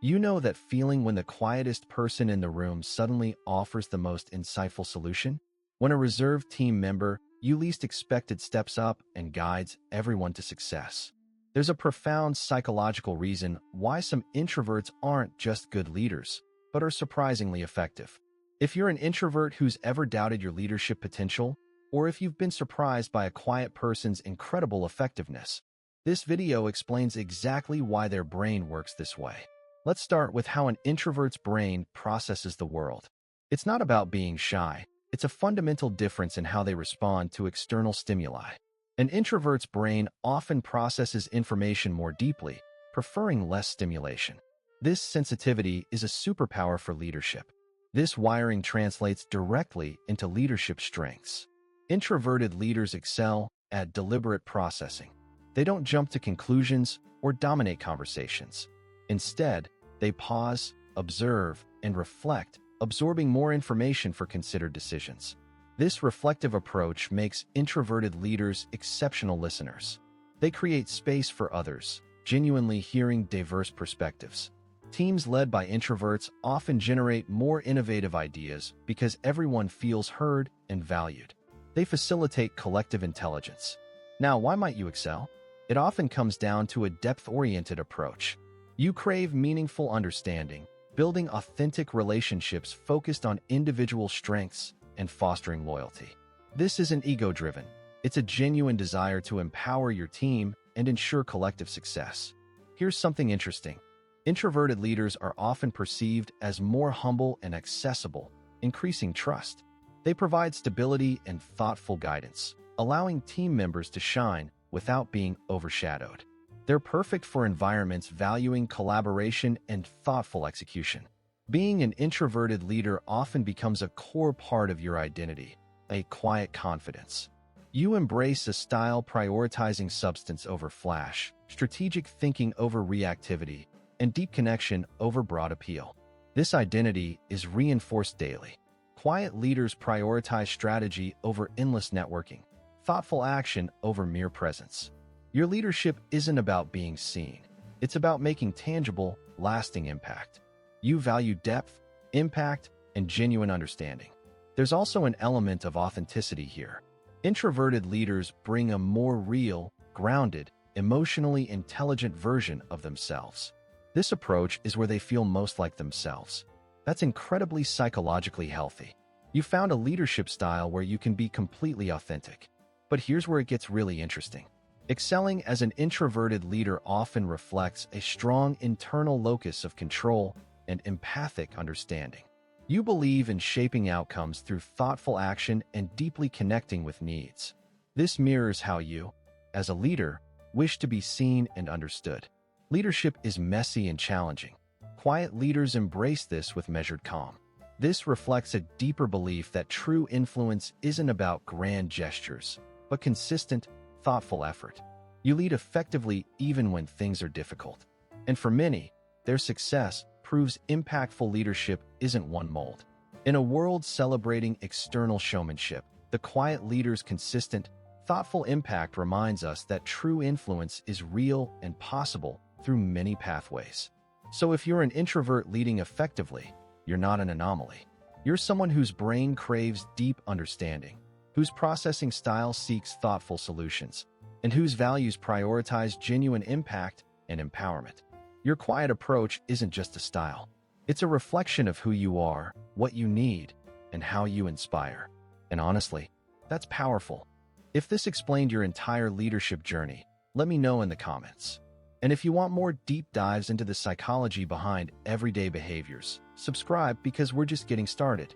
You know that feeling when the quietest person in the room suddenly offers the most insightful solution? When a reserved team member you least expected steps up and guides everyone to success. There's a profound psychological reason why some introverts aren't just good leaders, but are surprisingly effective. If you're an introvert who's ever doubted your leadership potential, or if you've been surprised by a quiet person's incredible effectiveness, this video explains exactly why their brain works this way. Let's start with how an introvert's brain processes the world. It's not about being shy. It's a fundamental difference in how they respond to external stimuli. An introvert's brain often processes information more deeply, preferring less stimulation. This sensitivity is a superpower for leadership. This wiring translates directly into leadership strengths. Introverted leaders excel at deliberate processing. They don't jump to conclusions or dominate conversations. Instead, they pause, observe, and reflect, absorbing more information for considered decisions. This reflective approach makes introverted leaders exceptional listeners. They create space for others, genuinely hearing diverse perspectives. Teams led by introverts often generate more innovative ideas because everyone feels heard and valued. They facilitate collective intelligence. Now, why might you excel? It often comes down to a depth-oriented approach. You crave meaningful understanding, building authentic relationships focused on individual strengths and fostering loyalty. This isn't ego-driven. It's a genuine desire to empower your team and ensure collective success. Here's something interesting. Introverted leaders are often perceived as more humble and accessible, increasing trust. They provide stability and thoughtful guidance, allowing team members to shine without being overshadowed. They're perfect for environments valuing collaboration and thoughtful execution. Being an introverted leader often becomes a core part of your identity, a quiet confidence. You embrace a style prioritizing substance over flash, strategic thinking over reactivity, and deep connection over broad appeal. This identity is reinforced daily. Quiet leaders prioritize strategy over endless networking, thoughtful action over mere presence. Your leadership isn't about being seen. It's about making tangible, lasting impact. You value depth, impact, and genuine understanding. There's also an element of authenticity here. Introverted leaders bring a more real, grounded, emotionally intelligent version of themselves. This approach is where they feel most like themselves. That's incredibly psychologically healthy. You found a leadership style where you can be completely authentic. But here's where it gets really interesting. Excelling as an introverted leader often reflects a strong internal locus of control and empathic understanding. You believe in shaping outcomes through thoughtful action and deeply connecting with needs. This mirrors how you, as a leader, wish to be seen and understood. Leadership is messy and challenging. Quiet leaders embrace this with measured calm. This reflects a deeper belief that true influence isn't about grand gestures, but consistent, thoughtful effort. You lead effectively even when things are difficult. And for many, their success proves impactful leadership isn't one mold. In a world celebrating external showmanship, the quiet leader's consistent, thoughtful impact reminds us that true influence is real and possible through many pathways. So if you're an introvert leading effectively, you're not an anomaly. You're someone whose brain craves deep understanding, whose processing style seeks thoughtful solutions, and whose values prioritize genuine impact and empowerment. Your quiet approach isn't just a style. It's a reflection of who you are, what you need, and how you inspire. And honestly, that's powerful. If this explained your entire leadership journey, let me know in the comments. And if you want more deep dives into the psychology behind everyday behaviors, subscribe because we're just getting started.